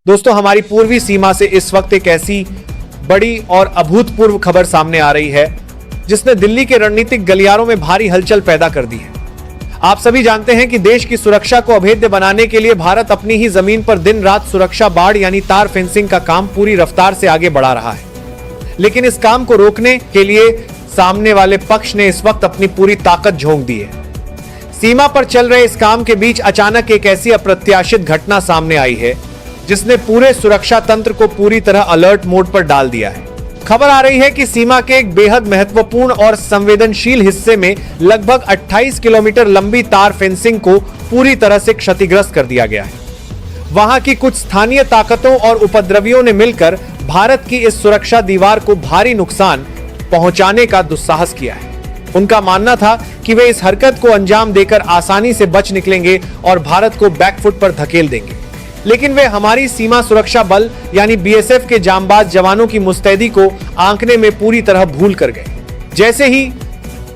दोस्तों, हमारी पूर्वी सीमा से इस वक्त एक ऐसी बड़ी और अभूतपूर्व खबर सामने आ रही है जिसने दिल्ली के रणनीतिक गलियारों में भारी हलचल पैदा कर दी है। आप सभी जानते हैं कि देश की सुरक्षा को अभेद्य बनाने के लिए भारत अपनी ही जमीन पर दिन रात सुरक्षा बाड़ यानी तार फेंसिंग का काम पूरी रफ्तार से आगे बढ़ा रहा है। लेकिन इस काम को रोकने के लिए सामने वाले पक्ष ने इस वक्त अपनी पूरी ताकत झोंक दी है। सीमा पर चल रहे इस काम के बीच अचानक एक ऐसी अप्रत्याशित घटना सामने आई है जिसने पूरे सुरक्षा तंत्र को पूरी तरह अलर्ट मोड पर डाल दिया है। खबर आ रही है कि सीमा के एक बेहद महत्वपूर्ण और संवेदनशील हिस्से में लगभग 28 किलोमीटर लंबी तार फेंसिंग को पूरी तरह से क्षतिग्रस्त कर दिया गया है। वहां की कुछ स्थानीय ताकतों और उपद्रवियों ने मिलकर भारत की इस सुरक्षा दीवार को भारी नुकसान पहुंचाने का दुस्साहस किया है। उनका मानना था कि वे इस हरकत को अंजाम देकर आसानी से बच निकलेंगे और भारत को बैकफुट पर धकेल देंगे, लेकिन वे हमारी सीमा सुरक्षा बल यानी बीएसएफ के जांबाज जवानों की मुस्तैदी को आंकने में पूरी तरह भूल कर गए। जैसे ही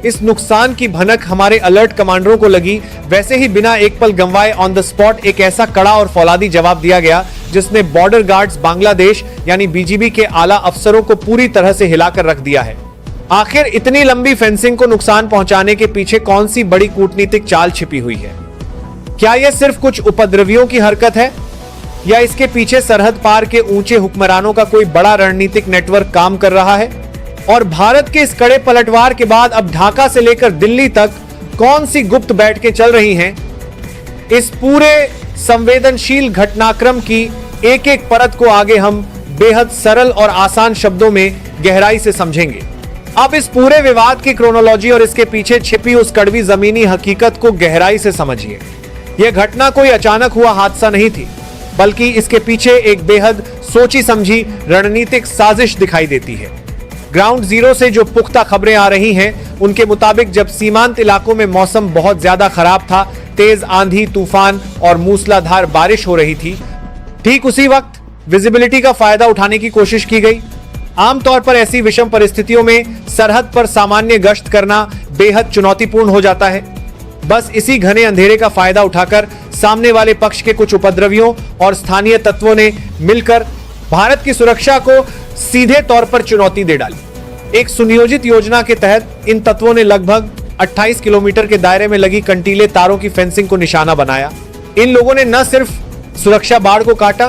इस नुकसान की भनक हमारे अलर्ट कमांडरों को लगी, वैसे ही बिना एक पल गंवाए ऑन द स्पॉट एक ऐसा कड़ा और फौलादी जवाब दिया गया जिसने बॉर्डर गार्ड्स बांग्लादेश यानी बीजीबी के आला अफसरों को पूरी तरह से हिलाकर रख दिया है। आखिर इतनी लंबी फेंसिंग को नुकसान पहुंचाने के पीछे कौन सी बड़ी कूटनीतिक चाल छिपी हुई है? क्या यह सिर्फ कुछ उपद्रवियों की हरकत है या इसके पीछे सरहद पार के ऊंचे हुक्मरानों का कोई बड़ा रणनीतिक नेटवर्क काम कर रहा है? और भारत के इस कड़े पलटवार के बाद अब ढाका से लेकर दिल्ली तक कौन सी गुप्त बैठकें चल रही हैं? इस पूरे संवेदनशील घटनाक्रम की एक एक परत को आगे हम बेहद सरल और आसान शब्दों में गहराई से समझेंगे। अब इस पूरे विवाद की क्रोनोलॉजी और इसके पीछे छिपी उस कड़वी जमीनी हकीकत को गहराई से समझिए। यह घटना कोई अचानक हुआ हादसा नहीं थी, बल्कि इसके पीछे एक बेहद सोची समझी रणनीतिक साजिश दिखाई देती है। ग्राउंड जीरो से जो पुख्ता खबरें आ रही हैं, उनके मुताबिक जब सीमांत इलाकों में मौसम बहुत ज्यादा खराब था, तेज आंधी, तूफान और मूसलाधार बारिश हो रही थी, ठीक उसी वक्त विजिबिलिटी का फायदा उठाने की कोशिश की गई। आमतौर पर ऐसी विषम परिस्थितियों में सरहद पर सामान्य गश्त करना बेहद चुनौतीपूर्ण हो जाता है। बस इसी घने अंधेरे का फायदा उठाकर सामने वाले पक्ष के कुछ उपद्रवियों और स्थानीय तत्वों ने मिलकर भारत की सुरक्षा को सीधे तौर पर चुनौती दे डाली। एक सुनियोजित योजना के तहत इन तत्वों ने लगभग 28 किलोमीटर के दायरे में लगी कंटीले तारों की फेंसिंग को निशाना बनाया। इन लोगों ने न सिर्फ सुरक्षा बाड़ को काटा,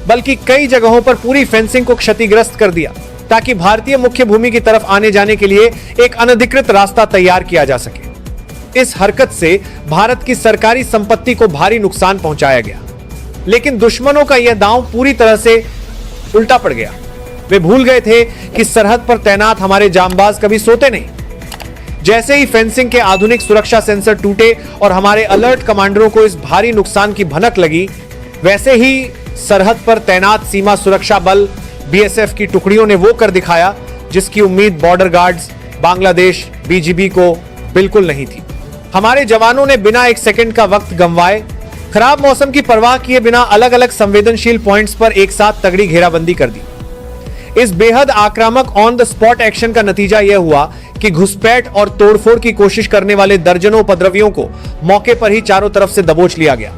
बल्कि कई जगहों पर पूरी फेंसिंग को क्षतिग्रस्त कर दिया ताकि भारतीय मुख्य भूमि की तरफ आने जाने के लिए एक अनधिकृत रास्ता तैयार किया जा सके। इस हरकत से भारत की सरकारी संपत्ति को भारी नुकसान पहुंचाया गया, लेकिन दुश्मनों का यह दांव पूरी तरह से उल्टा पड़ गया। वे भूल गए थे कि सरहद पर तैनात हमारे जांबाज कभी सोते नहीं। जैसे ही फेंसिंग के आधुनिक सुरक्षा सेंसर टूटे और हमारे अलर्ट कमांडरों को इस भारी नुकसान की भनक लगी, वैसे ही सरहद पर तैनात सीमा सुरक्षा बल बीएसएफ की टुकड़ियों ने वो कर दिखाया जिसकी उम्मीद बॉर्डर गार्ड्स बांग्लादेश बीजीबी को बिल्कुल नहीं थी। हमारे जवानों ने बिना एक सेकंड का वक्त गंवाए, खराब मौसम की परवाह किए बिना अलग अलग संवेदनशील पॉइंट्स पर एक साथ तगड़ी घेराबंदी कर दी। इस बेहद आक्रामक ऑन द स्पॉट एक्शन का नतीजा यह हुआ कि घुसपैठ और तोड़फोड़ की कोशिश करने वाले दर्जनों उपद्रवियों को मौके पर ही चारों तरफ से दबोच लिया गया।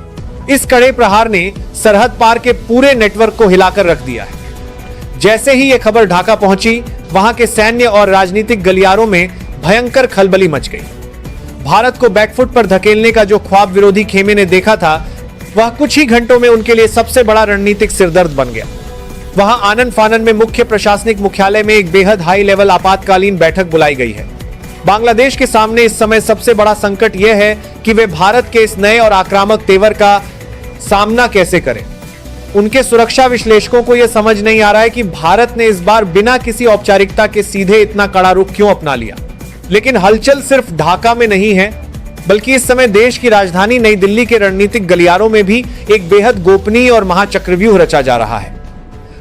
इस कड़े प्रहार ने सरहद पार के पूरे नेटवर्क को हिलाकर रख दिया है। जैसे ही यह खबर ढाका पहुंची, वहां के सैन्य और राजनीतिक गलियारों में भयंकर खलबली मच गई। भारत को बैकफुट पर धकेलने का जो ख्वाब विरोधी खेमे ने देखा था, वह कुछ ही घंटों में उनके लिए सबसे बड़ा रणनीतिक सिरदर्द बन गया। वहां आनन फानन में मुख्य प्रशासनिक मुख्यालय में एक बेहद हाई लेवल आपातकालीन बैठक बुलाई गई है। बांग्लादेश के सामने इस समय सबसे बड़ा संकट यह है कि वे भारत के इस नए और आक्रामक तेवर का सामना कैसे करें। उनके सुरक्षा विश्लेषकों को यह समझ नहीं आ रहा है कि भारत ने इस बार बिना किसी औपचारिकता के सीधे इतना कड़ा रुख क्यों अपना लिया। लेकिन हलचल सिर्फ ढाका में नहीं है, बल्कि इस समय देश की राजधानी नई दिल्ली के रणनीतिक गलियारों में भी एक बेहद गोपनीय और महाचक्रव्यूह रचा जा रहा है।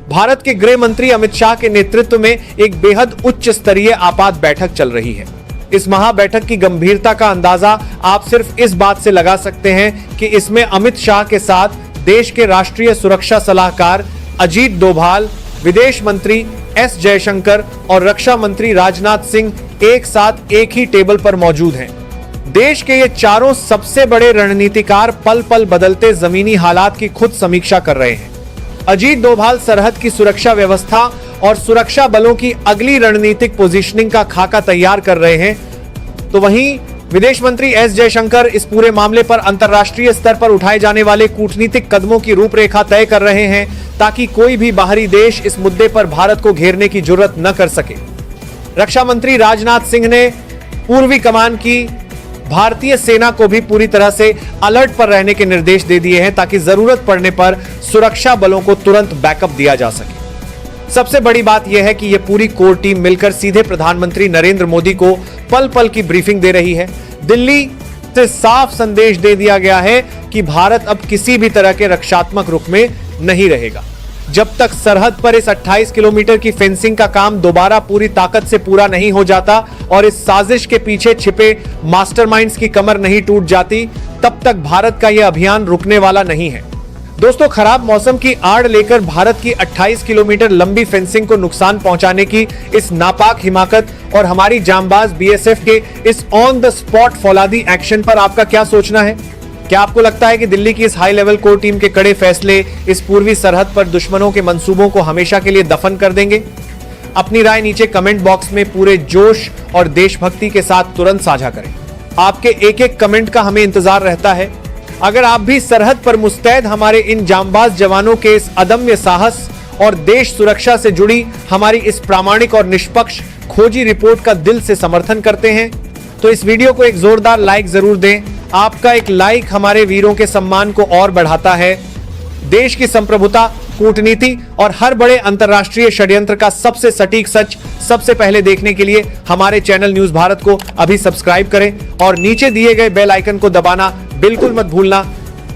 भारत के गृह मंत्री अमित शाह के नेतृत्व में एक बेहद उच्च स्तरीय आपात बैठक चल रही है। इस महा बैठक की गंभीरता का अंदाजा आप सिर्फ इस बात से लगा सकते हैं कि इसमें अमित शाह के साथ देश के राष्ट्रीय सुरक्षा सलाहकार अजीत डोभाल, विदेश मंत्री एस जयशंकर और रक्षा मंत्री राजनाथ सिंह एक साथ एक ही टेबल पर मौजूद हैं। देश के ये चारों सबसे बड़े रणनीतिकार पल पल बदलते जमीनी हालात की खुद समीक्षा कर रहे हैं। अजीत डोभाल सरहद की सुरक्षा व्यवस्था और सुरक्षा बलों की अगली रणनीतिक पोजीशनिंग का खाका तैयार कर रहे हैं, तो वहीं विदेश मंत्री एस जयशंकर इस पूरे मामले पर अंतर्राष्ट्रीय स्तर पर उठाए जाने वाले कूटनीतिक कदमों की रूपरेखा तय कर रहे हैं, ताकि कोई भी बाहरी देश इस मुद्दे पर भारत को घेरने की जुर्रत न कर सके। रक्षा मंत्री राजनाथ सिंह ने पूर्वी कमान की भारतीय सेना को भी पूरी तरह से अलर्ट पर रहने के निर्देश दे दिए हैं, ताकि जरूरत पड़ने पर सुरक्षा बलों को तुरंत बैकअप दिया जा सके। सबसे बड़ी बात यह है कि यह पूरी कोर टीम मिलकर सीधे प्रधानमंत्री नरेंद्र मोदी को पल पल की ब्रीफिंग दे रही है। दिल्ली से साफ संदेश दे दिया गया है कि भारत अब किसी भी तरह के रक्षात्मक रुख में नहीं रहेगा। जब तक सरहद पर इस 28 किलोमीटर की फेंसिंग का काम दोबारा पूरी ताकत से पूरा नहीं हो जाता और इस साजिश के पीछे छिपे मास्टरमाइंड्स की कमर नहीं टूट जाती, तब तक भारत का यह अभियान रुकने वाला नहीं है। दोस्तों, खराब मौसम की आड़ लेकर भारत की 28 किलोमीटर लंबी फेंसिंग को नुकसान पहुंचाने की इस नापाक हिमाकत और हमारी जांबाज बीएसएफ के इस ऑन द स्पॉट फौलादी एक्शन पर आपका क्या सोचना है? क्या आपको लगता है कि दिल्ली की इस हाई लेवल कोर टीम के कड़े फैसले इस पूर्वी सरहद पर दुश्मनों के मंसूबों को हमेशा के लिए दफन कर देंगे? अपनी राय नीचे कमेंट बॉक्स में पूरे जोश और देशभक्ति के साथ तुरंत साझा करें। आपके एक एक कमेंट का हमें इंतजार रहता है। अगर आप भी सरहद पर मुस्तैद हमारे इन जांबाज जवानों के इस अदम्य साहस और देश सुरक्षा से जुड़ी हमारी इस प्रामाणिक और निष्पक्ष खोजी रिपोर्ट का दिल से समर्थन करते हैं, तो इस वीडियो को एक जोरदार लाइक जरूर दें। आपका एक लाइक हमारे वीरों के सम्मान को और बढ़ाता है। देश की संप्रभुता, कूटनीति और हर बड़े अंतर्राष्ट्रीय षड्यंत्र का सबसे सटीक सच सबसे पहले देखने के लिए हमारे चैनल न्यूज भारत को अभी सब्सक्राइब करें और नीचे दिए गए बेल आइकन को दबाना बिल्कुल मत भूलना,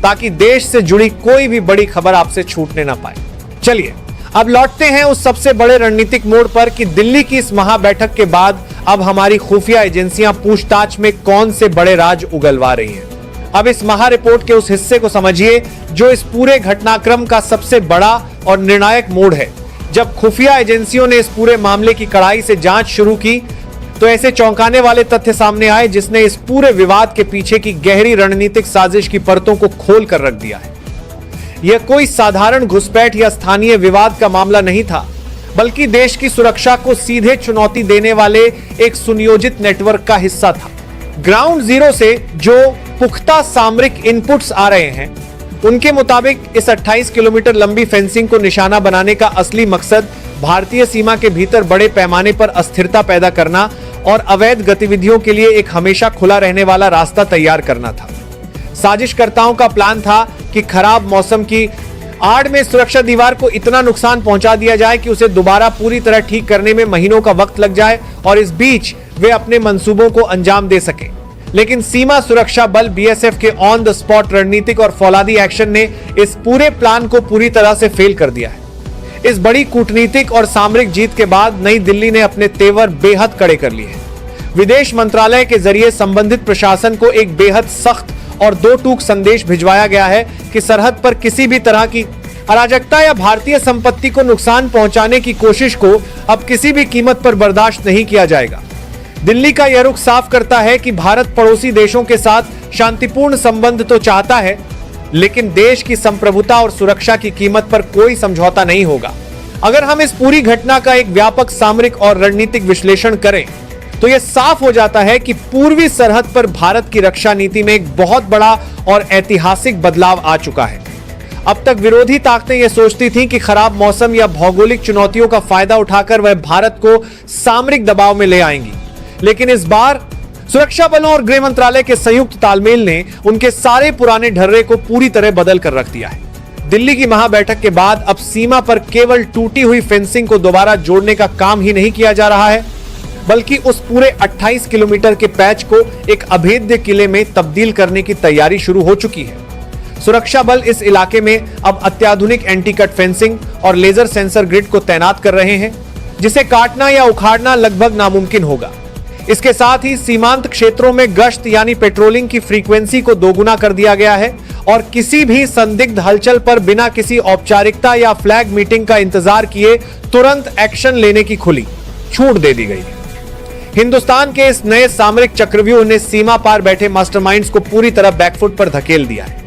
ताकि देश से जुड़ी कोई भी बड़ी खबर आपसे छूटने ना पाए। चलिए अब लौटते हैं उस सबसे बड़े रणनीतिक मोड़ पर कि दिल्ली की इस महाबैठक के बाद अब हमारी खुफिया एजेंसियां पूछताछ में कौन से बड़े राज उगलवा रही हैं। अब इस महा रिपोर्ट के उस हिस्से को समझिए जो इस पूरे घटनाक्रम का सबसे बड़ा और निर्णायक मोड़ है। जब खुफिया एजेंसियों ने इस पूरे मामले की कड़ाई से जांच शुरू की, तो ऐसे चौंकाने वाले तथ्य सामने आए जिसने इस पूरे विवाद के पीछे की गहरी रणनीतिक साजिश की परतों को खोल कर रख दिया है। यह कोई साधारण घुसपैठ या स्थानीय विवाद का मामला नहीं था, बल्कि देश की सुरक्षा को सीधे चुनौती देने वाले एक सुनियोजित नेटवर्क का हिस्सा था। ग्राउंड जीरो से जो पुख्ता सामरिक इनपुट्स आ रहे हैं, उनके मुताबिक इस 28 किलोमीटर लंबी फेंसिंग को निशाना बनाने का असली मकसद भारतीय सीमा के भीतर बड़े पैमाने पर अस्थिरता पैदा करना और अवैध गतिविधियों के लिए एक हमेशा खुला रहने वाला रास्ता तैयार करना था। साजिशकर्ताओं का प्लान था कि खराब मौसम की आड़ में सुरक्षा दीवार को इतना नुकसान पहुंचा दिया जाए कि उसे दोबारा पूरी तरह ठीक करने में महीनों का वक्त लग जाए और इस बीच वे अपने मंसूबों को अंजाम दे सके। लेकिन सीमा सुरक्षा बल बीएसएफ के ऑन द स्पॉट रणनीतिक और फौलादी एक्शन ने इस पूरे प्लान को पूरी तरह से फेल कर दिया है। इस बड़ी कूटनीतिक और सामरिक जीत के बाद नई दिल्ली ने अपने तेवर बेहद कड़े कर लिए हैं। विदेश मंत्रालय के जरिए संबंधित प्रशासन को एक बेहद सख्त और दो टूक संदेश भिजवाया गया है कि सरहद पर किसी भी तरह की अराजकता या भारतीय संपत्ति को नुकसान पहुंचाने की कोशिश को अब किसी भी कीमत पर बर्दाश्त नहीं किया जाएगा। दिल्ली का यह रुख साफ करता है कि भारत पड़ोसी देशों के साथ शांतिपूर्ण संबंध तो चाहता है, लेकिन देश की संप्रभुता और सुरक्षा की कीमत पर कोई समझौता नहीं होगा। अगर हम इस पूरी घटना का एक व्यापक सामरिक और रणनीतिक विश्लेषण करें, तो यह साफ हो जाता है कि पूर्वी सरहद पर भारत की रक्षा नीति में एक बहुत बड़ा और ऐतिहासिक बदलाव आ चुका है। अब तक विरोधी ताकतें यह सोचती थीं कि खराब मौसम या भौगोलिक चुनौतियों का फायदा उठाकर वह भारत को सामरिक दबाव में ले आएंगी, लेकिन इस बार सुरक्षा बलों और गृह मंत्रालय के संयुक्त तालमेल ने उनके सारे पुराने ढर्रे को पूरी तरह बदल कर रख दिया है। दिल्ली की महाबैठक के बाद अब सीमा पर केवल टूटी हुई फेंसिंग को दोबारा जोड़ने का काम ही नहीं किया जा रहा है, बल्कि उस पूरे 28 किलोमीटर के पैच को एक अभेद्य किले में तब्दील करने की तैयारी शुरू हो चुकी है। सुरक्षा बल इस इलाके में अब अत्याधुनिक एंटी कट फेंसिंग और लेजर सेंसर ग्रिड को तैनात कर रहे हैं, जिसे काटना या उखाड़ना लगभग नामुमकिन होगा। इसके साथ ही सीमांत क्षेत्रों में गश्त यानी पेट्रोलिंग की फ्रीक्वेंसी को दोगुना कर दिया गया है और किसी भी संदिग्ध हलचल पर बिना किसी औपचारिकता या फ्लैग मीटिंग का इंतजार किए तुरंत एक्शन लेने की खुली छूट दे दी गई है। हिंदुस्तान के इस नए सामरिक चक्रव्यूह ने सीमा पार बैठे मास्टरमाइंड्स को पूरी तरह बैकफुट पर धकेल दिया है।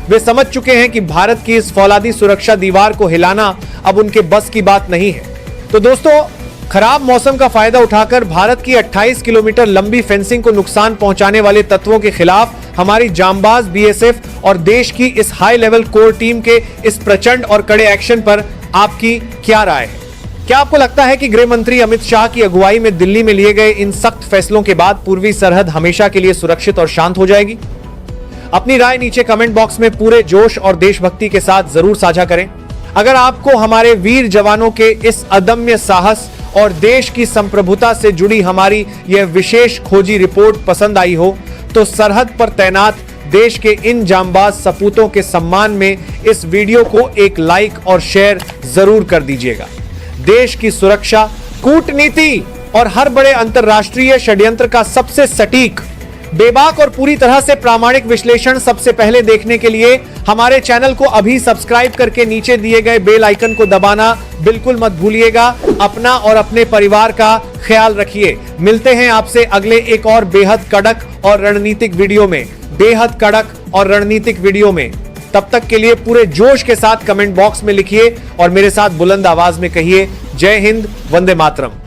वे समझ चुके हैं कि भारत की इस फौलादी सुरक्षा दीवार को हिलाना अब उनके बस की बात नहीं है। तो दोस्तों, खराब मौसम का फायदा उठाकर भारत की 28 किलोमीटर लंबी फेंसिंग को नुकसान पहुंचाने वाले तत्वों के खिलाफ हमारी जांबाज बीएसएफ और देश की इस हाई लेवल कोर टीम के इस प्रचंड और कड़े एक्शन पर आपकी क्या राय है? क्या आपको लगता है कि गृह मंत्री अमित शाह की अगुवाई में दिल्ली में लिए गए इन सख्त फैसलों के बाद पूर्वी सरहद हमेशा के लिए सुरक्षित और शांत हो जाएगी? अपनी राय नीचे कमेंट बॉक्स में पूरे जोश और देशभक्ति के साथ जरूर साझा करें। अगर आपको हमारे वीर जवानों के इस अदम्य साहस और देश की संप्रभुता से जुड़ी हमारी यह विशेष खोजी रिपोर्ट पसंद आई हो तो सरहद पर तैनात देश के इन जांबाज सपूतों के सम्मान में इस वीडियो को एक लाइक और शेयर जरूर कर दीजिएगा। देश की सुरक्षा, कूटनीति और हर बड़े अंतरराष्ट्रीय षड्यंत्र का सबसे सटीक, बेबाक और पूरी तरह से प्रामाणिक विश्लेषण सबसे पहले देखने के लिए हमारे चैनल को अभी सब्सक्राइब करके नीचे दिए गए बेल आइकन को दबाना बिल्कुल मत भूलिएगा। अपना और अपने परिवार का ख्याल रखिए। मिलते हैं आपसे अगले एक और बेहद कड़क और रणनीतिक वीडियो में, तब तक के लिए पूरे जोश के साथ कमेंट बॉक्स में लिखिए और मेरे साथ बुलंद आवाज में कहिए, जय हिंद, वंदे मातरम।